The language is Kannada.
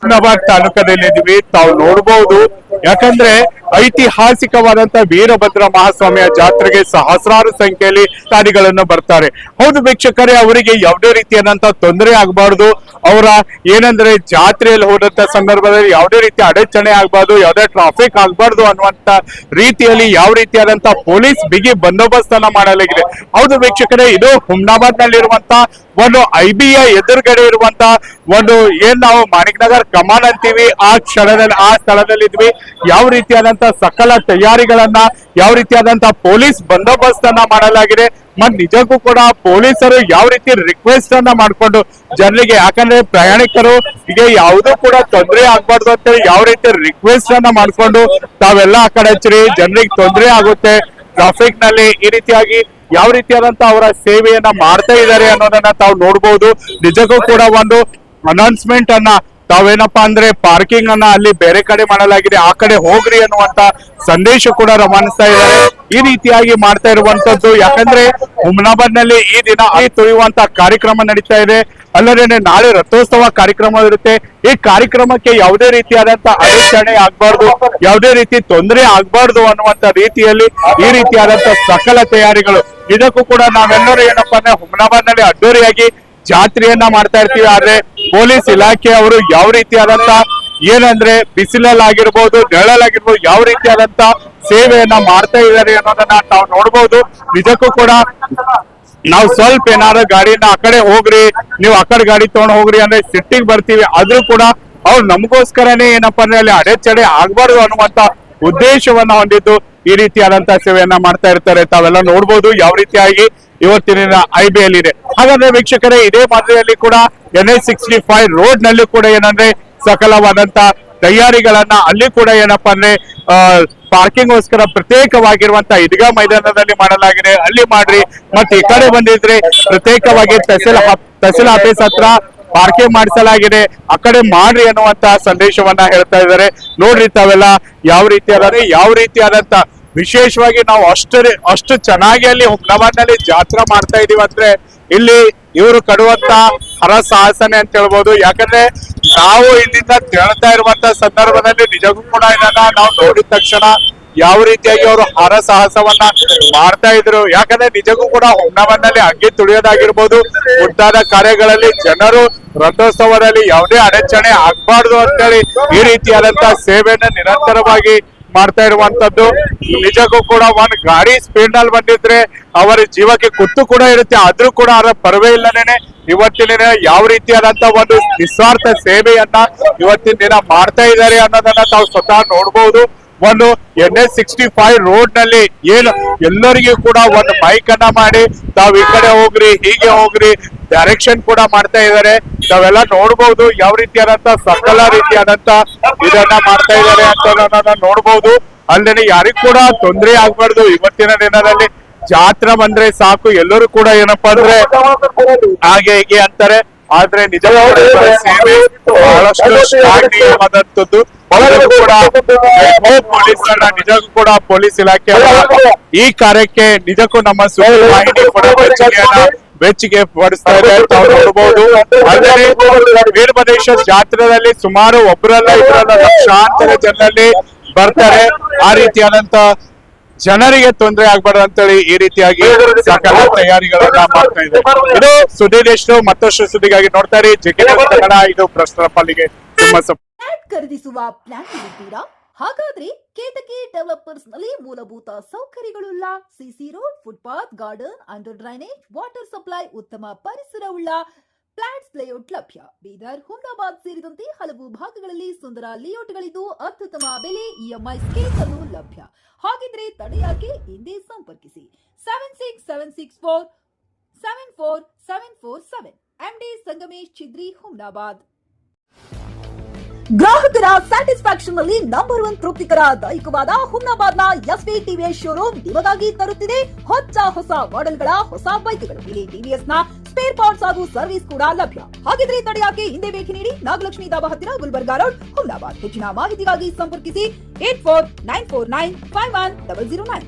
ಹುಮ್ನಾಬಾದ್ ತಾಲೂಕದಲ್ಲಿದ್ದೀವಿ. ತಾವು ನೋಡಬಹುದು, ಯಾಕಂದ್ರೆ ಐತಿಹಾಸಿಕವಾದಂತ ವೀರಭದ್ರ ಮಹಾಸ್ವಾಮಿಯ ಜಾತ್ರೆಗೆ ಸಹಸ್ರಾರು ಸಂಖ್ಯೆಯಲ್ಲಿ ಭಕ್ತಾದಿಗಳನ್ನು ಬರ್ತಾರೆ. ಹೌದು ವೀಕ್ಷಕರೇ, ಅವರಿಗೆ ಯಾವುದೇ ರೀತಿಯಾದಂತ ತೊಂದರೆ ಆಗಬಾರ್ದು. ಅವರ ಏನಂದ್ರೆ ಜಾತ್ರೆಯಲ್ಲಿ ಹೋದಂತ ಸಂದರ್ಭದಲ್ಲಿ ಯಾವುದೇ ರೀತಿ ಅಡಚಣೆ ಆಗಬಾರ್ದು, ಯಾವುದೇ ಟ್ರಾಫಿಕ್ ಆಗಬಾರ್ದು ಅನ್ನುವಂತ ರೀತಿಯಲ್ಲಿ ಯಾವ ರೀತಿಯಾದಂತ ಪೊಲೀಸ್ ಬಿಗಿ ಬಂದೋಬಸ್ತ್ ಅನ್ನ ಮಾಡಲಾಗಿದೆ. ಹೌದು ವೀಕ್ಷಕರೇ, ಇದು ಹುಮ್ನಾಬಾದ್ ನಲ್ಲಿರುವಂತ ಒಂದು IBಯ ಎದುರುಗಡೆ ಇರುವಂತ ಒಂದು ಏನ್ ನಾವು ಮಾಣಿಕ್ ನಗರ್ ಕಮಾನ್ ಅಂತೀವಿ, ಆ ಸ್ಥಳದಲ್ಲಿ ಇದ್ವಿ. ಯಾವ ರೀತಿಯಾದಂತ ಸಕಲ ತಯಾರಿಗಳನ್ನ, ಯಾವ ರೀತಿಯಾದಂತ ಪೊಲೀಸ್ ಬಂದೋಬಸ್ತ್ ಅನ್ನ ಮಾಡಲಾಗಿದೆ. ಮತ್ ನಿಜಕ್ಕೂ ಕೂಡ ಪೊಲೀಸರು ಯಾವ ರೀತಿ ರಿಕ್ವೆಸ್ಟ್ ಅನ್ನ ಮಾಡ್ಕೊಂಡು ಜನರಿಗೆ, ಯಾಕಂದ್ರೆ ಪ್ರಯಾಣಿಕರು ಈಗ ಯಾವುದೂ ಕೂಡ ತೊಂದರೆ ಆಗ್ಬಾರ್ದು ಅಂತೇಳಿ ಯಾವ ರೀತಿ ರಿಕ್ವೆಸ್ಟ್ ಅನ್ನ ಮಾಡ್ಕೊಂಡು ತಾವೆಲ್ಲ ಆ ಕಡೆ ಹಚ್ಚಿರಿ, ಜನರಿಗೆ ತೊಂದರೆ ಆಗುತ್ತೆ ಟ್ರಾಫಿಕ್ ನಲ್ಲಿ, ಈ ರೀತಿಯಾಗಿ ಯಾವ ರೀತಿಯಾದಂತ ಅವರ ಸೇವೆಯನ್ನ ಮಾಡ್ತಾ ಇದ್ದಾರೆ ಅನ್ನೋದನ್ನ ತಾವು ನೋಡ್ಬೋದು. ನಿಜಕ್ಕೂ ಕೂಡ ಒಂದು ಅನೌನ್ಸ್ಮೆಂಟ್ ಅನ್ನ ತಾವೇನಪ್ಪಾ ಅಂದ್ರೆ ಪಾರ್ಕಿಂಗ್ ಅನ್ನ ಅಲ್ಲಿ ಬೇರೆ ಕಡೆ ಮಾಡಲಾಗಿದೆ, ಆ ಕಡೆ ಹೋಗ್ರಿ ಅನ್ನುವಂತ ಸಂದೇಶ ಕೂಡ ರವಾನಿಸ್ತಾ ಇದ್ದಾರೆ. ಈ ರೀತಿಯಾಗಿ ಮಾಡ್ತಾ ಇರುವಂತದ್ದು, ಯಾಕಂದ್ರೆ ಹುಮ್ನಾಬಾದ್ ನಲ್ಲಿ ಈ ದಿನ ತುಳಿಯುವಂತ ಕಾರ್ಯಕ್ರಮ ನಡೀತಾ ಇದೆ. ಅಲ್ಲದೇನೆ ನಾಳೆ ರಥೋತ್ಸವ ಕಾರ್ಯಕ್ರಮ ಇರುತ್ತೆ. ಈ ಕಾರ್ಯಕ್ರಮಕ್ಕೆ ಯಾವುದೇ ರೀತಿಯಾದಂತ ಅಡಚಣೆ ಆಗ್ಬಾರ್ದು, ಯಾವುದೇ ರೀತಿ ತೊಂದರೆ ಆಗ್ಬಾರ್ದು ಅನ್ನುವಂತ ರೀತಿಯಲ್ಲಿ ಈ ರೀತಿಯಾದಂತ ಸಕಲ ತಯಾರಿಗಳು. ಇದಕ್ಕೂ ಕೂಡ ನಾವೆಲ್ಲರೂ ಏನಪ್ಪಾ ಅಂದ್ರೆ ಹುಮ್ನಾಬಾದ್ ನಲ್ಲಿ ಅದ್ದೂರಿಯಾಗಿ ಜಾತ್ರೆಯನ್ನ ಮಾಡ್ತಾ ಇರ್ತೀವಿ. ಆದ್ರೆ ಪೊಲೀಸ್ ಇಲಾಖೆ ಅವರು ಯಾವ ರೀತಿಯಾದಂತ ಏನಂದ್ರೆ ಬಿಸಿಲಲ್ಲಾಗಿರ್ಬೋದು, ನೆರಳಲ್ಲಾಗಿರ್ಬೋದು, ಯಾವ ರೀತಿಯಾದಂತ ಸೇವೆಯನ್ನ ಮಾಡ್ತಾ ಇದ್ದಾರೆ ಅನ್ನೋದನ್ನ ನಾವು ನೋಡ್ಬೋದು. ನಿಜಕ್ಕೂ ಕೂಡ ನಾವು ಸ್ವಲ್ಪ ಏನಾದ್ರು ಗಾಡಿನ ಆ ಕಡೆ ಹೋಗ್ರಿ, ನೀವು ಆ ಕಡೆ ಗಾಡಿ ತಗೊಂಡು ಹೋಗ್ರಿ ಅಂದ್ರೆ ಸಿಟ್ಟಿಗೆ ಬರ್ತೀವಿ. ಆದ್ರೂ ಕೂಡ ಅವ್ರು ನಮಗೋಸ್ಕರನೇ ಏನಪ್ಪಾ ಅಂದ್ರೆ ಅಲ್ಲಿ ಅಡೆಚಣೆ ಆಗ್ಬಾರ್ದು ಅನ್ನುವಂತ ಉದ್ದೇಶವನ್ನ ಹೊಂದಿದ್ದು ಈ ರೀತಿಯಾದಂತ ಸೇವೆಯನ್ನ ಮಾಡ್ತಾ ಇರ್ತಾರೆ. ತಾವೆಲ್ಲ ನೋಡ್ಬೋದು ಯಾವ ರೀತಿಯಾಗಿ ಇವತ್ತಿನ IBಯಲ್ಲಿ ಇದೆ. ಹಾಗಾದ್ರೆ ವೀಕ್ಷಕರೇ, ಇದೇ ಮಾದರಿಯಲ್ಲಿ ಕೂಡ NH65 ರೋಡ್ ನಲ್ಲಿ ಕೂಡ ಏನಂದ್ರೆ ಸಕಲವಾದಂತ ತಯಾರಿಗಳನ್ನ ಅಲ್ಲಿ ಕೂಡ ಏನಪ್ಪಾ ಅಂದ್ರೆ ಪಾರ್ಕಿಂಗ್ ಗೋಸ್ಕರ ಪ್ರತ್ಯೇಕವಾಗಿರುವಂತ ಈದ್ಗಾ ಮೈದಾನದಲ್ಲಿ ಮಾಡಲಾಗಿದೆ, ಅಲ್ಲಿ ಮಾಡ್ರಿ. ಮತ್ತೆ ಈ ಕಡೆ ಬಂದಿದ್ರೆ ಪ್ರತ್ಯೇಕವಾಗಿ ತಹಸೀಲ್ ಆಫೀಸ್ ಹತ್ರ ಪಾರ್ಕಿಂಗ್ ಮಾಡಿಸಲಾಗಿದೆ, ಆ ಕಡೆ ಮಾಡ್ರಿ ಅನ್ನುವಂತ ಸಂದೇಶವನ್ನ ಹೇಳ್ತಾ ಇದ್ದಾರೆ. ನೋಡ್ರಿ ತಾವೆಲ್ಲ ಯಾವ ರೀತಿಯಾದಂತ ವಿಶೇಷವಾಗಿ ನಾವು ಅಷ್ಟು ಚೆನ್ನಾಗಿ ಅಲ್ಲಿ ಹುಮ್ನಾಬಾದ್ ನಲ್ಲಿ ಜಾತ್ರಾ ಮಾಡ್ತಾ ಇದೀವಿ ಅಂದ್ರೆ ಇಲ್ಲಿ ಇವರು ಕಡುವಂತ ಹರಸಾಹಸನೆ ಅಂತ ಹೇಳ್ಬೋದು. ಯಾಕಂದ್ರೆ ನಾವು ಇಲ್ಲಿಂದ ತೆರಳ್ತಾ ಇರುವಂತ ಸಂದರ್ಭದಲ್ಲಿ ನಿಜಕ್ಕೂ ಕೂಡ ಇದನ್ನ ನಾವು ನೋಡಿದ ತಕ್ಷಣ ಯಾವ ರೀತಿಯಾಗಿ ಅವರು ಹರಸಾಹಸವನ್ನ ಮಾಡ್ತಾ ಇದ್ರು. ಯಾಕಂದ್ರೆ ನಿಜಕ್ಕೂ ಕೂಡ ಹುಮ್ನಾಬಾದ್ ನಲ್ಲಿ ಅಗ್ಗಿ ತುಳಿಯೋದಾಗಿರ್ಬೋದು, ಮುಂತಾದ ಕಾರ್ಯಗಳಲ್ಲಿ ಜನರು ರಥೋತ್ಸವದಲ್ಲಿ ಯಾವುದೇ ಅಡಚಣೆ ಆಗ್ಬಾರ್ದು ಅಂತೇಳಿ ಈ ರೀತಿಯಾದಂತ ಸೇವೆಯನ್ನ ನಿರಂತರವಾಗಿ ಮಾಡ್ತಾ ಇರುವಂತದ್ದು. ನಿಜಕ್ಕೂ ಕೂಡ ಒಂದ್ ಗಾಡಿ ಸ್ಪೀಡ್ ನಲ್ಲಿ ಬಂದಿದ್ರೆ ಅವರ ಜೀವಕ್ಕೆ ಕುತ್ತು ಕೂಡ ಇರುತ್ತೆ, ಆದ್ರೂ ಕೂಡ ಅವರ ಪರವೇ ಇಲ್ಲದೇನೆ ಇವತ್ತಿನ ದಿನ ಯಾವ ರೀತಿಯಾದಂತ ಒಂದು ನಿಸ್ವಾರ್ಥ ಸೇವೆಯನ್ನ ಇವತ್ತಿನ ದಿನ ಮಾಡ್ತಾ ಇದ್ದಾರೆ ಅನ್ನೋದನ್ನ ತಾವು ಸ್ವತಃ ನೋಡ್ಬಹುದು. ಒಂದು NH65 ರೋಡ್ ನಲ್ಲಿ ಏನು ಎಲ್ಲರಿಗೂ ಕೂಡ ಒಂದು ಮೈಕ್ ಅನ್ನ ಮಾಡಿ ತಾವ್ ಈ ಕಡೆ ಹೋಗ್ರಿ, ಹೀಗೆ ಹೋಗ್ರಿ, ಡೈರೆಕ್ಷನ್ ಕೂಡ ಮಾಡ್ತಾ ಇದ್ದಾರೆ. ತಾವೆಲ್ಲ ನೋಡ್ಬಹುದು ಯಾವ ರೀತಿಯಾದಂತ ಸಕಲ ರೀತಿಯಾದಂತ ಇದನ್ನ ಮಾಡ್ತಾ ಇದ್ದಾರೆ ಅಂತ ನೋಡ್ಬಹುದು. ಅಲ್ಲದೆ ಯಾರಿಗೂ ಕೂಡ ತೊಂದರೆ ಆಗ್ಬಾರ್ದು. ಇವತ್ತಿನ ದಿನದಲ್ಲಿ ಜಾತ್ರಾ ಬಂದ್ರೆ ಸಾಕು, ಎಲ್ಲರೂ ಕೂಡ ಏನಪ್ಪಾ ಅಂದ್ರೆ ಹಾಗೆ ಹೀಗೆ ಅಂತಾರೆ. ಆದ್ರೆ ನಿಜ ಸೇವೆ ಬಹಳಷ್ಟು ಶ್ಲಾಘನೀಯವಾದಂತದ್ದು. ಕೂಡ ಪೊಲೀಸರನ್ನ ನಿಜಕ್ಕೂ ಕೂಡ ಪೊಲೀಸ್ ಇಲಾಖೆ ಈ ಕಾರ್ಯಕ್ಕೆ ನಿಜಕ್ಕೂ ನಮ್ಮ ಸುದ್ದಿ ವಾಹಿನಿ ಕೂಡ ಮೆಚ್ಚುಗೆ ಪಡಿಸ್ತಾ ಇದೆ. ತಾವು ನೋಡಬಹುದು. ಆದರೆ ವೀರಭದ್ರೇಶ್ವರ ಜಾತ್ರೆಯಲ್ಲಿ ಸುಮಾರು ಒಬ್ಬರಲ್ಲ ಇಬ್ಬರಲ್ಲ ಲಕ್ಷಾಂತರ ಜನರಲ್ಲಿ ಬರ್ತಾರೆ. ಆ ರೀತಿಯಾದಂತ ಜನರಿಗೆ ತೊಂದರೆ ಆಗ್ಬಾರ್ದು ಅಂತೇಳಿ ಈ ರೀತಿಯಾಗಿ ಸಕಲ ತಯಾರಿಗಳನ್ನ ಮಾಡ್ತಾ ಇದೆ. ಇದು ಸುದ್ದಿದೆಷ್ಟು ಮತ್ತಷ್ಟು ಸುದ್ದಿಗಾಗಿ ನೋಡ್ತಾ ಇರಿ JK ಕನ್ನಡ. ಇದು ಪ್ರಶ್ನೆ ಪಾಲಿಗೆ ಖರೀದಿಸುವ ಪ್ಲಾನ್ ಇದ್ದೀರಾ? ಹಾಗಾದ್ರೆ ಕೇತಕಿ ಡೆವಲಪರ್ಸ್ ನಲ್ಲಿ ಮೂಲಭೂತ ಸೌಕರ್ಯಗಳುಳ್ಳ CC road, footpath, garden, under drainage, water supply, ಉತ್ತಮ ಪರಿಸರವುಳ್ಳ ಫ್ಲಾಟ್ಸ್ ಲೇಔಟ್ ಲಭ್ಯ. ಬೀದರ್, ಹುಮ್ನಾಬಾದ್ ಸೇರಿದಂತೆ ಹಲವು ಭಾಗಗಳಲ್ಲಿ ಸುಂದರ ಲೇಔಟ್ಗಳಿದ್ದು ಅತ್ಯುತ್ತಮ ಬೆಲೆ, EMI ಸ್ಕೀಮ್ಸ್ ಅನ್ನು ಲಭ್ಯ. ಹಾಗಿದ್ರೆ ತಡೆಯಾಕೆ, ಹಿಂದೆ ಸಂಪರ್ಕಿಸಿ 7676474747 MD ಸಂಗಮೇಶ್ ಚಿದ್ರಿ, ಹುಮ್ನಾಬಾದ್. ಗ್ರಾಹಕರ ಸ್ಯಾಟಿಸ್ಫ್ಯಾಕ್ಷನ್ ನಲ್ಲಿ ನಂಬರ್ 1 ತೃಪ್ತಿಕರ ದೈಹಿಕವಾದ ಹುಮ್ನಾಬಾದ್ನ SV TVS ಶೋರೂಮ್ ನಿಮಗಾಗಿ ತರುತ್ತಿದೆ ಹೊಸ ಮಾಡೆಲ್ಗಳ ಹೊಸ ಬೈಕ್ಗಳು. ಇಲ್ಲಿ TVS ನ ಸ್ಪೇರ್ ಪಾರ್ಟ್ಸ್ ಹಾಗೂ ಸರ್ವಿಸ್ ಕೂಡ ಲಭ್ಯ. ಹಾಗಿದ್ರೆ ತಡೆಯಾಕೆ, ಹಿಂದೆ ಭೇಟಿ ನೀಡಿ. ನಾಗಲಕ್ಷ್ಮಿ ದಾಬಾ ಹತ್ತಿರ, ಗುಲ್ಬರ್ಗಾ ರೋಡ್, ಹುಮ್ನಾಬಾದ್. ಹೆಚ್ಚಿನ ಮಾಹಿತಿಗಾಗಿ ಸಂಪರ್ಕಿಸಿ 8494951009.